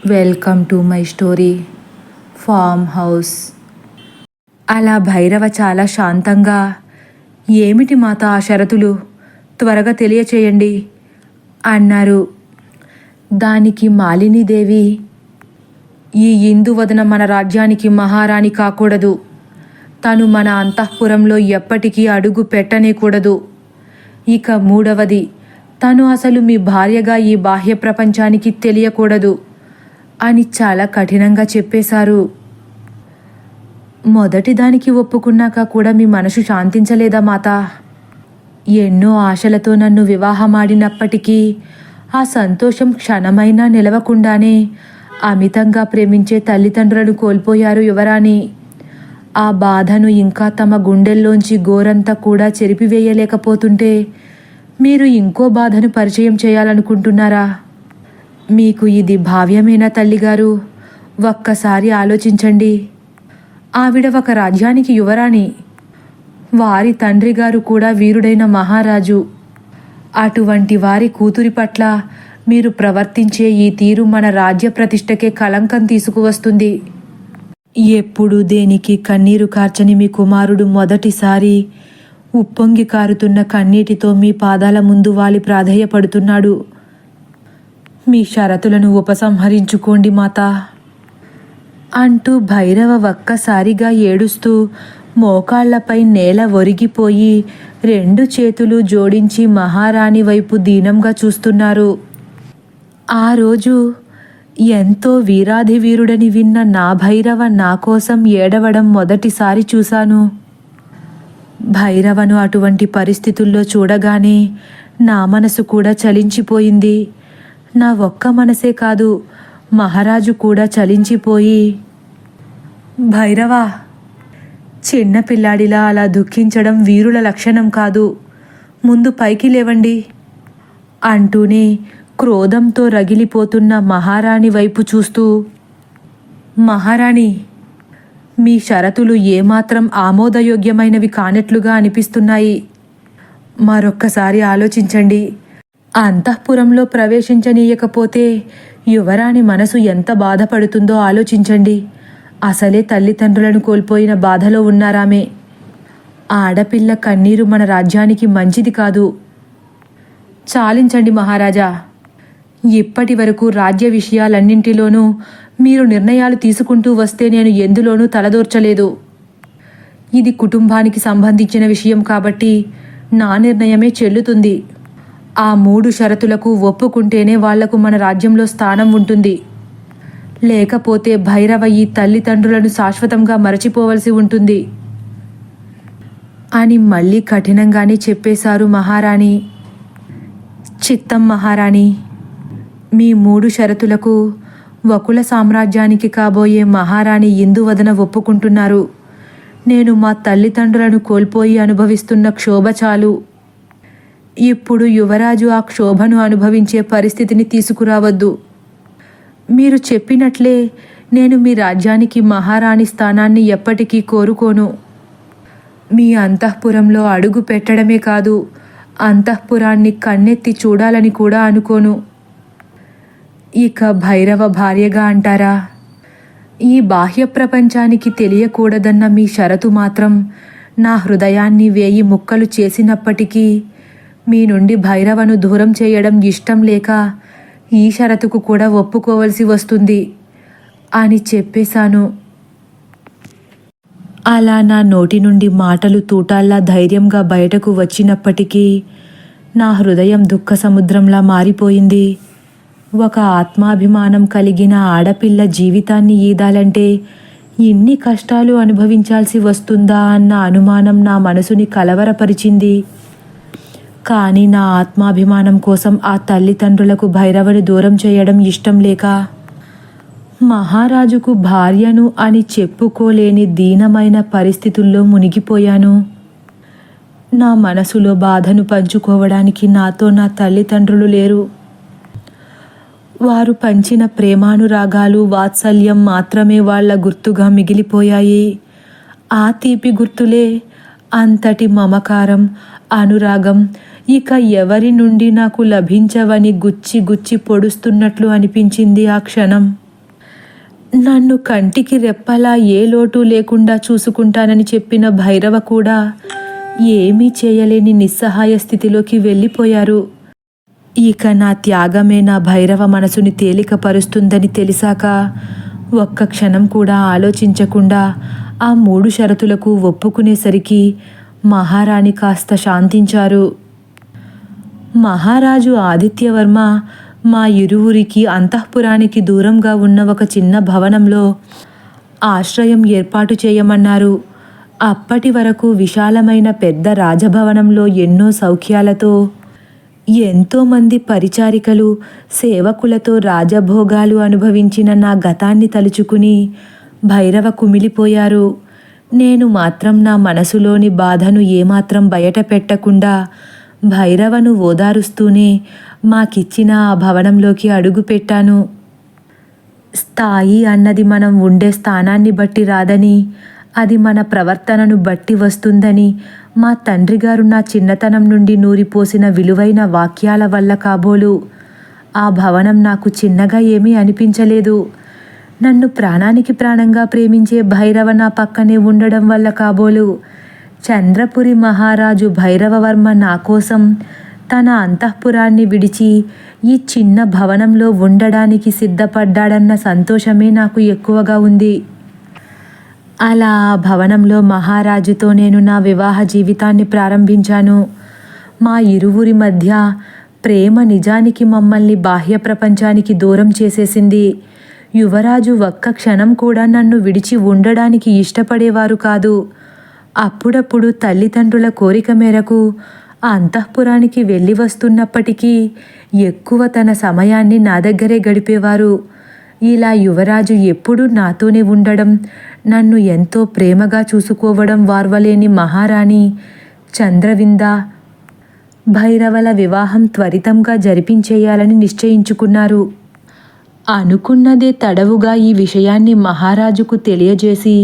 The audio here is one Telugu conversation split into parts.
Welcome to my story farm house. అలా భైరవ చాలా శాంతంగా, ఏమిటి మాత ఆ షరతులు, త్వరగా తెలియచేయండి అన్నారు. దానికి మాలినీదేవి, ఈ ఇందువదన మన రాజ్యానికి మహారాణి కాకూడదు. తను మన అంతఃపురంలో ఎప్పటికీ అడుగు పెట్టనేకూడదు. ఇక మూడవది, తను అసలు మీ భార్యగా ఈ బాహ్య ప్రపంచానికి తెలియకూడదు అని చాలా కఠినంగా చెప్పేశారు. మొదటి దానికి ఒప్పుకున్నాక కూడా మీ మనసు శాంతించలేదా మాత? ఎన్నో ఆశలతో నన్ను వివాహమాడినప్పటికీ ఆ సంతోషం క్షణమైనా నిలవకుండానే అమితంగా ప్రేమించే తల్లిదండ్రులను కోల్పోయారు యువరాణి. ఆ బాధను ఇంకా తమ గుండెల్లోంచి గోరంతా కూడా చెరిపివేయలేకపోతుంటే మీరు ఇంకో బాధను పరిచయం చేయాలనుకుంటున్నారా? మీకు ఇది భావ్యమేనా తల్లిగారు? ఒక్కసారి ఆలోచించండి. ఆవిడ ఒక రాజ్యానికి యువరాణి. వారి తండ్రి గారు కూడా వీరుడైన మహారాజు. అటువంటి వారి కూతురి పట్ల మీరు ప్రవర్తించే ఈ తీరు మన రాజ్య ప్రతిష్టకే కళంకం తీసుకువస్తుంది. ఎప్పుడు దేనికి కన్నీరు కార్చని మీ కుమారుడు మొదటిసారి ఉప్పొంగి కారుతున్న కన్నీటితో మీ పాదాల ముందు వాలి ప్రాధేయపడుతున్నాడు. మీ షరతులను ఉపసంహరించుకోండి మాతా అంటూ భైరవ ఒక్కసారిగా ఏడుస్తూ మోకాళ్లపై నేల ఒరిగిపోయి 2 చేతులు జోడించి మహారాణి వైపు దీనంగా చూస్తున్నారు. ఆ రోజు ఎంతో వీరాధి వీరుడని విన్న నా భైరవ నా కోసం ఏడవడం మొదటిసారి చూశాను. భైరవను అటువంటి పరిస్థితుల్లో చూడగానే నా మనసు కూడా చలించిపోయింది. నా ఒక్క మనసే కాదు, మహారాజు కూడా చలించిపోయి, భైరవా, చిన్నపిల్లాడిలా అలా దుఃఖించడం వీరుల లక్షణం కాదు, ముందు పైకి లేవండి అంటూనే క్రోధంతో రగిలిపోతున్న మహారాణి వైపు చూస్తూ, మహారాణి, మీ షరతులు ఏమాత్రం ఆమోదయోగ్యమైనవి కానట్లుగా అనిపిస్తున్నాయి. మరొక్కసారి ఆలోచించండి. అంతఃపురంలో ప్రవేశించనీయకపోతే యువరాణి మనసు ఎంత బాధపడుతుందో ఆలోచించండి. అసలే తల్లిదండ్రులను కోల్పోయిన బాధలో ఉన్నారామే. ఆడపిల్ల కన్నీరు మన రాజ్యానికి మంచిది కాదు. చాలించండి మహారాజా. ఇప్పటి వరకు రాజ్య విషయాలన్నింటిలోనూ మీరు నిర్ణయాలు తీసుకుంటూ వస్తే నేను ఎందులోనూ తలదూర్చలేదు. ఇది కుటుంబానికి సంబంధించిన విషయం కాబట్టి నా నిర్ణయమే చెల్లుతుంది. ఆ 3 షరతులకు ఒప్పుకుంటేనే వాళ్లకు మన రాజ్యంలో స్థానం ఉంటుంది. లేకపోతే భైరవ ఈ తల్లిదండ్రులను శాశ్వతంగా మరచిపోవలసి ఉంటుంది అని మళ్ళీ కఠినంగానే చెప్పేశారు మహారాణి. చిత్తం మహారాణి, మీ 3 షరతులకు వకుల సామ్రాజ్యానికి కాబోయే మహారాణి ఇందువదన ఒప్పుకుంటున్నారు. నేను మా తల్లిదండ్రులను కోల్పోయి అనుభవిస్తున్న క్షోభ చాలు. ఇప్పుడు యువరాజు ఆ క్షోభను అనుభవించే పరిస్థితిని తీసుకురావద్దు. మీరు చెప్పినట్లే నేను మీ రాజ్యానికి మహారాణి స్థానాన్ని ఎప్పటికీ కోరుకోను. మీ అంతఃపురంలో అడుగు పెట్టడమే కాదు, అంతఃపురాన్ని కన్నెత్తి చూడాలని కూడా అనుకోను. ఇక భైరవ భార్యగా అంటారా? ఈ బాహ్య ప్రపంచానికి తెలియకూడదన్న మీ షరతు మాత్రం నా హృదయాన్ని 1000 ముక్కలు చేసినప్పటికీ మీ నుండి భైరవను దూరం చేయడం ఇష్టం లేక ఈ షరతుకు కూడా ఒప్పుకోవలసి వస్తుంది అని చెప్పేశాను. అలా నా నోటి నుండి మాటలు తూటాల్లా ధైర్యంగా బయటకు వచ్చినప్పటికీ నా హృదయం దుఃఖ సముద్రంలా మారిపోయింది. ఒక ఆత్మాభిమానం కలిగిన ఆడపిల్ల జీవితాన్ని ఈదాలంటే ఇన్ని కష్టాలు అనుభవించాల్సి వస్తుందా అన్న అనుమానం నా మనసుని కలవరపరిచింది. కానీ నా ఆత్మాభిమానం కోసం ఆ తల్లిదండ్రులకు భైరవని దూరం చేయడం ఇష్టం లేక మహారాజుకు భార్యను అని చెప్పుకోలేని దీనమైన పరిస్థితుల్లో మునిగిపోయాను. నా మనసులో బాధను పంచుకోవడానికి నాతో నా తల్లిదండ్రులు లేరు. వారు పంచిన ప్రేమానురాగాలు, వాత్సల్యం మాత్రమే వాళ్ల గుర్తుగా మిగిలిపోయాయి. ఆ తీపి గుర్తులే అంతటి మమకారం, అనురాగం ఇక ఎవరి నుండి నాకు లభించవని గుచ్చి గుచ్చి పొడుస్తున్నట్లు అనిపించింది ఆ క్షణం. నన్ను కంటికి రెప్పలా ఏ లోటు లేకుండా చూసుకుంటానని చెప్పిన భైరవ కూడా ఏమీ చేయలేని నిస్సహాయ స్థితిలోకి వెళ్ళిపోయారు. ఇక నా త్యాగమే నా భైరవ మనసుని తేలికపరుస్తుందని తెలిసాక ఒక్క క్షణం కూడా ఆలోచించకుండా ఆ 3 షరతులకు ఒప్పుకునేసరికి మహారాణి కాస్త శాంతించారు. మహారాజు ఆదిత్యవర్మ మా ఇరువురికి అంతఃపురానికి దూరంగా ఉన్న ఒక చిన్న భవనంలో ఆశ్రయం ఏర్పాటు చేయమన్నారు. అప్పటి వరకు విశాలమైన పెద్ద రాజభవనంలో ఎన్నో సౌఖ్యాలతో ఎంతోమంది పరిచారికలు సేవకులతో రాజభోగాలు అనుభవించిన నా గతాన్ని తలుచుకుని భైరవ కుమిలిపోయారు. నేను మాత్రం నా మనసులోని బాధను ఏమాత్రం బయట పెట్టకుండా భైరవను ఓదారుస్తూనే మాకిచ్చిన ఆ భవనంలోకి అడుగుపెట్టాను. స్థాయి అన్నది మనం ఉండే స్థానాన్ని బట్టి రాదని, అది మన ప్రవర్తనను బట్టి వస్తుందని మా తండ్రిగారు నా చిన్నతనం నుండి నూరిపోసిన విలువైన వాక్యాల వల్ల కాబోలు ఆ భవనం నాకు చిన్నగా ఏమీ అనిపించలేదు. నన్ను ప్రాణానికి ప్రాణంగా ప్రేమించే భైరవ నా పక్కనే ఉండడం వల్ల కాబోలు చంద్రపురి మహారాజు భైరవవర్మ నా కోసం తన అంతఃపురాన్ని విడిచి ఈ చిన్న భవనంలో ఉండడానికి సిద్ధపడ్డాడన్న సంతోషమే నాకు ఎక్కువగా ఉంది. అలా ఆ భవనంలో మహారాజుతో నేను నా వివాహ జీవితాన్ని ప్రారంభించాను. మా ఇరువురి మధ్య ప్రేమ నిజానికి మమ్మల్ని బాహ్య ప్రపంచానికి దూరం చేసేసింది. యువరాజు ఒక్క క్షణం కూడా నన్ను విడిచి ఉండడానికి ఇష్టపడేవారు కాదు. అప్పుడప్పుడు తల్లిదండ్రుల కోరిక మేరకు అంతఃపురానికి వెళ్ళి వస్తున్నప్పటికీ ఎక్కువ తన సమయాన్ని నా దగ్గరే గడిపేవారు. ఇలా యువరాజు ఎప్పుడూ నాతోనే ఉండడం, నన్ను ఎంతో ప్రేమగా చూసుకోవడం వార్వలేని మహారాణి చంద్రవింద భైరవల వివాహం త్వరితంగా జరిపించేయాలని నిశ్చయించుకున్నారు. అనుకున్నదే తడవుగా ఈ విషయాన్ని మహారాజుకు తెలియజేసి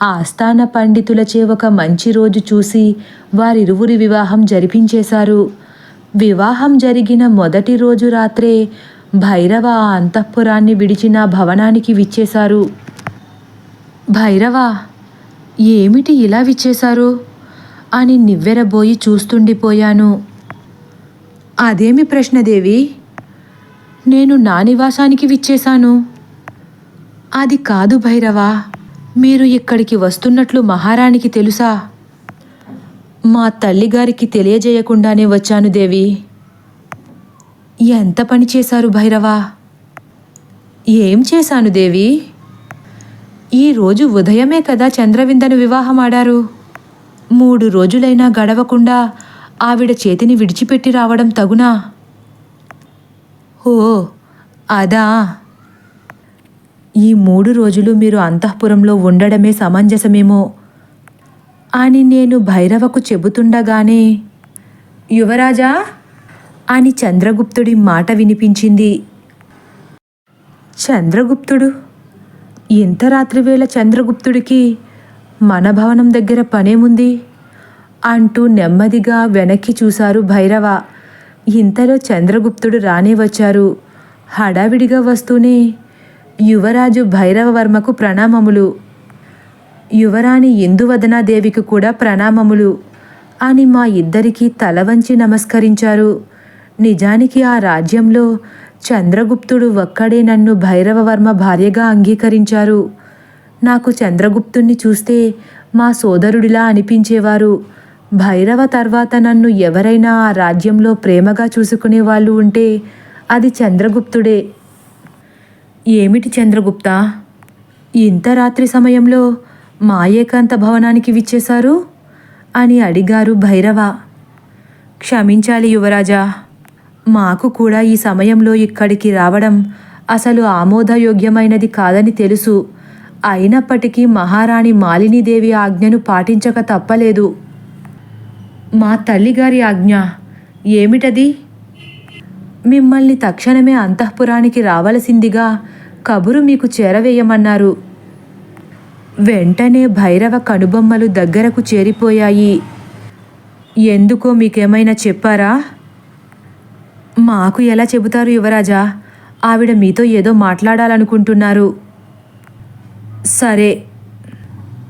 ఆస్థాన పండితులచే ఒక మంచి రోజు చూసి వారిరువురి వివాహం జరిపించేశారు. వివాహం జరిగిన మొదటి రోజు రాత్రే భైరవ ఆ అంతఃపురాన్ని విడిచి నా భవనానికి విచ్చేశారు. భైరవ, ఏమిటి ఇలా విచ్చేశారు అని నివ్వెరబోయి చూస్తుండిపోయాను. అదేమి ప్రశ్నదేవి, నేను నా నివాసానికి విచ్చేశాను. అది కాదు భైరవ, మీరు ఇక్కడికి వస్తున్నట్లు మహారాణికి తెలుసా? మా తల్లిగారికి తెలియజేయకుండానే వచ్చాను దేవి. ఎంత పని చేశారు భైరవ? ఏం చేశాను దేవి? ఈరోజు ఉదయమే కదా చంద్రవిందను వివాహం ఆడారు. 3 రోజులైనా గడవకుండా ఆవిడ చేతిని విడిచిపెట్టి రావడం తగునా? ఓ అదా. ఈ 3 రోజులు మీరు అంతఃపురంలో ఉండడమే సమంజసమేమో అని నేను భైరవకు చెబుతుండగానే యువరాజా అని చంద్రగుప్తుడి మాట వినిపించింది. చంద్రగుప్తుడు? ఇంత రాత్రివేళ చంద్రగుప్తుడికి మన భవనం దగ్గర పనేముంది అంటూ నెమ్మదిగా వెనక్కి చూశారు భైరవ. ఇంతలో చంద్రగుప్తుడు రానే వచ్చారు. హడావిడిగా వస్తూనే యువరాజు భైరవవర్మకు ప్రణామములు, యువరాణి ఇందువదనాదేవికి కూడా ప్రణామములు అని మా ఇద్దరికీ తల వంచి నమస్కరించారు. నిజానికి ఆ రాజ్యంలో చంద్రగుప్తుడు ఒక్కడే నన్ను భైరవవర్మ భార్యగా అంగీకరించారు. నాకు చంద్రగుప్తుణ్ణి చూస్తే మా సోదరుడిలా అనిపించేవారు. భైరవ తర్వాత నన్ను ఎవరైనా ఆ రాజ్యంలో ప్రేమగా చూసుకునే వాళ్ళు ఉంటే అది చంద్రగుప్తుడే. ఏమిటి చంద్రగుప్త, ఇంత రాత్రి సమయంలో మా ఏకాంత భవనానికి విచ్చేశారు అని అడిగారు భైరవ. క్షమించాలి యువరాజా, మాకు కూడా ఈ సమయంలో ఇక్కడికి రావడం అసలు ఆమోదయోగ్యమైనది కాదని తెలుసు. అయినప్పటికీ మహారాణి మాలినీదేవి ఆజ్ఞను పాటించక తప్పలేదు. మా తల్లిగారి ఆజ్ఞ ఏమిటది? మిమ్మల్ని తక్షణమే అంతఃపురానికి రావలసిందిగా కబురు మీకు చేరవేయమన్నారు. వెంటనే భైరవ కనుబొమ్మలు దగ్గరకు చేరిపోయాయి. ఎందుకో మీకేమైనా చెప్పారా? మాకు ఎలా చెబుతారు యువరాజా, ఆవిడ మీతో ఏదో మాట్లాడాలనుకుంటున్నారు. సరే,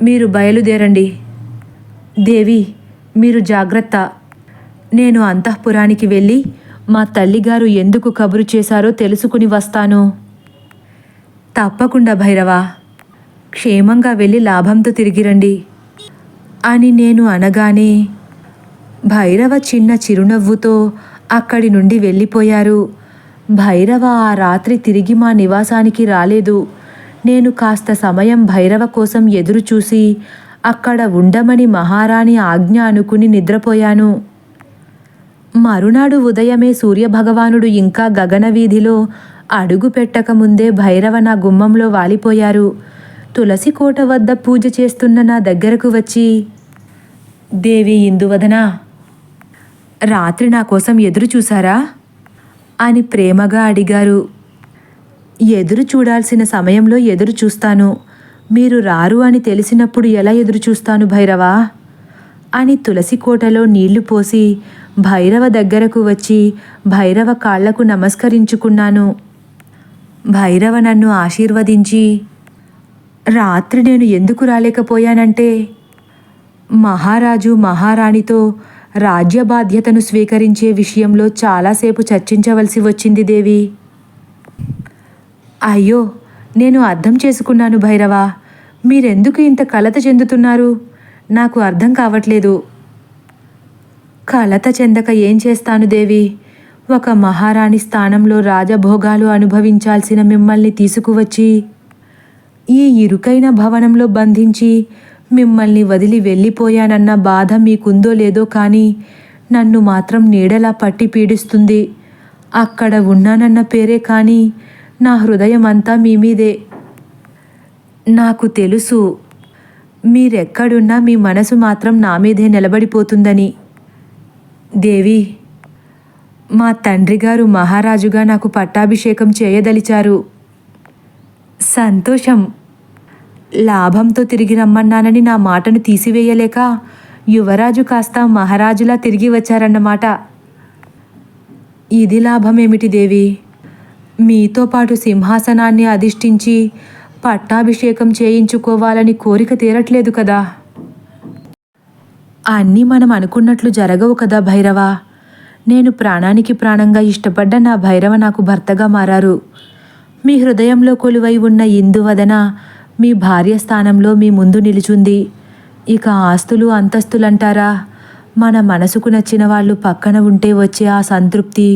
మీరు బయలుదేరండి. దేవి, మీరు జాగ్రత్త. నేను అంతఃపురానికి వెళ్ళి మా తల్లిగారు ఎందుకు కబురు చేశారో తెలుసుకుని వస్తాను. తప్పకుండా భైరవ, క్షేమంగా వెళ్ళి లాభంతో తిరిగిరండి అని నేను అనగానే భైరవ చిన్న చిరునవ్వుతో అక్కడి నుండి వెళ్ళిపోయారు. భైరవ ఆ రాత్రి తిరిగి మా నివాసానికి రాలేదు. నేను కాస్త సమయం భైరవ కోసం ఎదురుచూసి అక్కడ ఉండమని మహారాణి ఆజ్ఞ అనుకుని నిద్రపోయాను. మరునాడు ఉదయమే సూర్యభగవానుడు ఇంకా గగనవీధిలో అడుగు పెట్టకముందే భైరవ నా గుమ్మంలో వాలిపోయారు. తులసి కోట వద్ద పూజ చేస్తున్న నా దగ్గరకు వచ్చి, దేవి ఇందువదన, రాత్రి నా కోసం ఎదురు చూశారా అని ప్రేమగా అడిగారు. ఎదురు చూడాల్సిన సమయంలో ఎదురు చూస్తాను, మీరు రారు అని తెలిసినప్పుడు ఎలా ఎదురు చూస్తాను భైరవా అని తులసి కోటలో నీళ్లు పోసి భైరవ దగ్గరకు వచ్చి భైరవ కాళ్లకు నమస్కరించుకున్నాను. భైరవ నన్ను ఆశీర్వదించి, రాత్రి నేను ఎందుకు రాలేకపోయానంటే మహారాజు మహారాణితో రాజ్య బాధ్యతను స్వీకరించే విషయంలో చాలాసేపు చర్చించవలసి వచ్చింది దేవి. అయ్యో, నేను అర్థం చేసుకున్నాను భైరవ. మీరెందుకు ఇంత కలత చెందుతున్నారు? నాకు అర్థం కావట్లేదు. కలత చెందక ఏం చేస్తాను దేవి? ఒక మహారాణి స్థానంలో రాజభోగాలు అనుభవించాల్సిన మిమ్మల్ని తీసుకువచ్చి ఈ ఇరుకైన భవనంలో బంధించి మిమ్మల్ని వదిలి వెళ్ళిపోయానన్న బాధ మీకుందో లేదో కానీ నన్ను మాత్రం నీడలా పట్టి పీడిస్తుంది. అక్కడ ఉన్నానన్న పేరే కానీ నా హృదయం అంతా మీ మీదే. నాకు తెలుసు, మీరెక్కడున్నా మీ మనసు మాత్రం నా మీదే నిలబడిపోతుందని. దేవి, మా తండ్రిగారు మహారాజుగా నాకు పట్టాభిషేకం చేయదలిచారు. సంతోషం. లాభంతో తిరిగి రమ్మన్నానని నా మాటను తీసివేయలేక యువరాజు కాస్త మహారాజులా తిరిగి వచ్చారన్నమాట. ఇది లాభమేమిటి దేవి? మీతో పాటు సింహాసనాన్ని అధిష్ఠించి పట్టాభిషేకం చేయించుకోవాలని కోరిక తీరట్లేదు కదా. అన్నీ మనం అనుకున్నట్లు జరగవు కదా భైరవ. నేను ప్రాణానికి ప్రాణంగా ఇష్టపడ్డ నా భైరవ నాకు భర్తగా మారారు. మీ హృదయంలో కొలువై ఉన్న ఇందువదన మీ భార్య స్థానంలో మీ ముందు నిలుచుంది. ఇక ఆస్తులు అంతస్తులంటారా, మన మనసుకు నచ్చిన వాళ్ళు పక్కన ఉంటే వచ్చే ఆ సంతృప్తి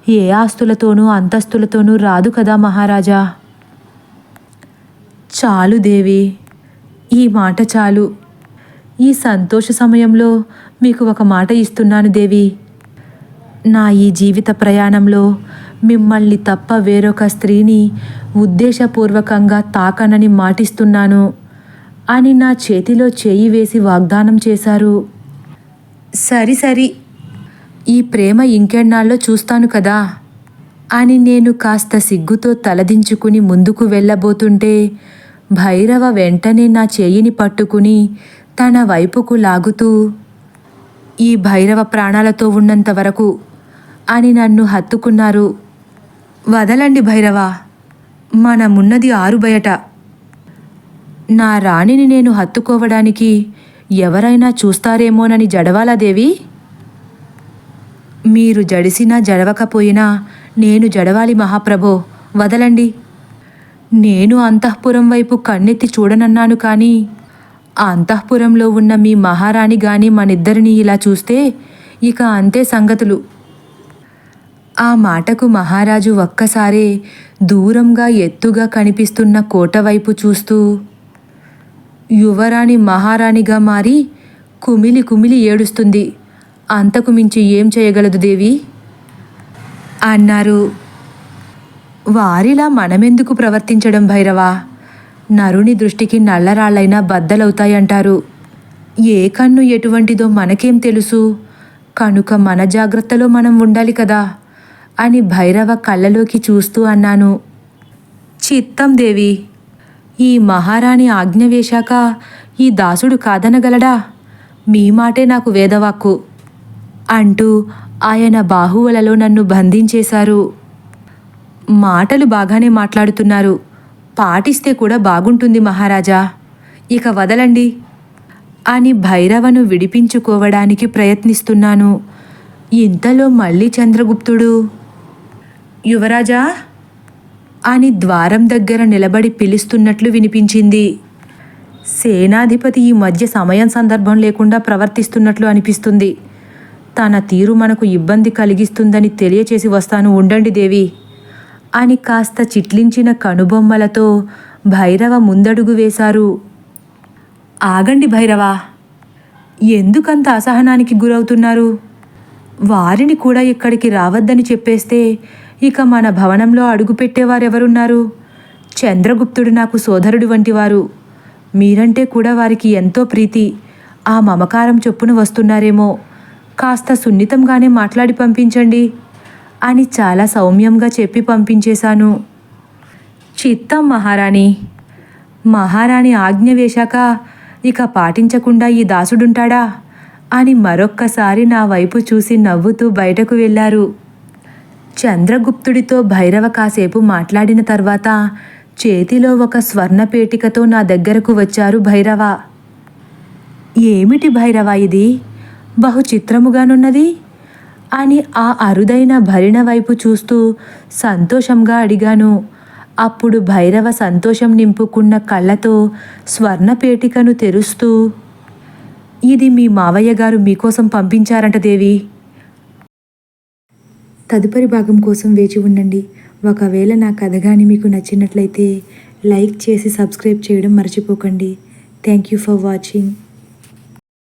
ఏ ఆస్తులతోనూ అంతస్తులతోనూ రాదు కదా మహారాజా. చాలు దేవి, ఈ మాట చాలు. ఈ సంతోష సమయంలో మీకు ఒక మాట ఇస్తున్నాను దేవి. నా ఈ జీవిత ప్రయాణంలో మిమ్మల్ని తప్ప వేరొక స్త్రీని ఉద్దేశపూర్వకంగా తాకనని మాటిస్తున్నాను అని నా చేతిలో చేయి వేసి వాగ్దానం చేశారు. సరి, ఈ ప్రేమ ఇంకెన్నాళ్ళో చూస్తాను కదా అని నేను కాస్త సిగ్గుతో తలదించుకుని ముందుకు వెళ్ళబోతుంటే భైరవ వెంటనే నా చేయిని పట్టుకుని తన వైపుకు లాగుతూ, ఈ భైరవ ప్రాణాలతో ఉన్నంత వరకు అని నన్ను హత్తుకున్నారు. వదలండి భైరవ, మనమున్నది ఆరుబయట. నా రాణిని నేను హత్తుకోవడానికి ఎవరైనా చూస్తారేమోనని జడవాలా దేవి? మీరు జడిసినా జడవకపోయినా నేను జడవాలి మహాప్రభో, వదలండి. నేను అంతఃపురం వైపు కన్నెత్తి చూడనన్నాను కానీ అంతఃపురంలో ఉన్న మీ మహారాణి గాని మనిద్దరిని ఇలా చూస్తే ఇక అంతే సంగతులు. ఆ మాటకు మహారాజు ఒక్కసారే దూరంగా ఎత్తుగా కనిపిస్తున్న కోట వైపు చూస్తూ, యువరాణి మహారాణిగా మారి కుమిలి కుమిలి ఏడుస్తుంది, అంతకు మించి ఏం చేయగలదు దేవి అన్నారు. వారిలా మనమెందుకు ప్రవర్తించడం భైరవా? నరుని దృష్టికి నల్లరాళ్ళైనా బద్దలవుతాయంటారు. ఏ కన్ను ఎటువంటిదో మనకేం తెలుసు? కనుక మన జాగ్రత్తలో మనం ఉండాలి కదా అని భైరవ కళ్ళలోకి చూస్తూ అన్నాను. చిత్తం దేవి, ఈ మహారాణి ఆజ్ఞ వేశాక ఈ దాసుడు కాదనగలడా? మీ మాటే నాకు వేదవాక్కు అంటూ ఆయన బాహువులలో నన్ను బంధించేశారు. మాటలు బాగానే మాట్లాడుతున్నారు, పాటిస్తే కూడా బాగుంటుంది మహారాజా, ఇక వదలండి అని భైరవను విడిపించుకోవడానికి ప్రయత్నిస్తున్నాను. ఇంతలో మళ్ళీ చంద్రగుప్తుడు యువరాజా అని ద్వారం దగ్గర నిలబడి పిలుస్తున్నట్లు వినిపించింది. సేనాధిపతి ఈ మధ్య సమయం సందర్భం లేకుండా ప్రవర్తిస్తున్నట్లు అనిపిస్తుంది. తన తీరు మనకు ఇబ్బంది కలిగిస్తుందని తెలియచేసి వస్తాను, ఉండండి దేవి అని కాస్త చిట్లించిన కనుబొమ్మలతో భైరవ ముందడుగు వేశారు. ఆగండి భైరవా, ఎందుకంత అసహనానికి గురవుతున్నారు? వారిని కూడా ఇక్కడికి రావద్దని చెప్పేస్తే ఇక మన భవనంలో అడుగుపెట్టేవారెవరున్నారు? చంద్రగుప్తుడు నాకు సోదరుడు వంటివారు. మీరంటే కూడా వారికి ఎంతో ప్రీతి. ఆ మమకారం చొప్పున వస్తున్నారేమో, కాస్త సున్నితంగానే మాట్లాడి పంపించండి అని చాలా సౌమ్యంగా చెప్పి పంపించేశాను. చిత్తం మహారాణి. మహారాణి ఆజ్ఞ వేశాక ఇక పాటించకుండా ఈ దాసుడుంటాడా అని మరొక్కసారి నా వైపు చూసి నవ్వుతూ బయటకు వెళ్ళారు. చంద్రగుప్తుడితో భైరవ కాసేపు మాట్లాడిన తర్వాత చేతిలో ఒక స్వర్ణపేటికతో నా దగ్గరకు వచ్చారు భైరవ. ఏమిటి భైరవ ఇది, బహు చిత్రముగానున్నది అని ఆ అరుదైన భరిణ వైపు చూస్తూ సంతోషంగా అడిగాను. అప్పుడు భైరవ సంతోషం నింపుకున్న కళ్ళతో స్వర్ణపేటికను తెరుస్తూ, ఇది మీ మావయ్య గారు మీకోసం పంపించారంట దేవి. తదుపరి భాగం కోసం వేచి ఉండండి. ఒకవేళ నా కథ కానీ మీకు నచ్చినట్లయితే లైక్ చేసి సబ్స్క్రైబ్ చేయడం మర్చిపోకండి. Thank you for watching.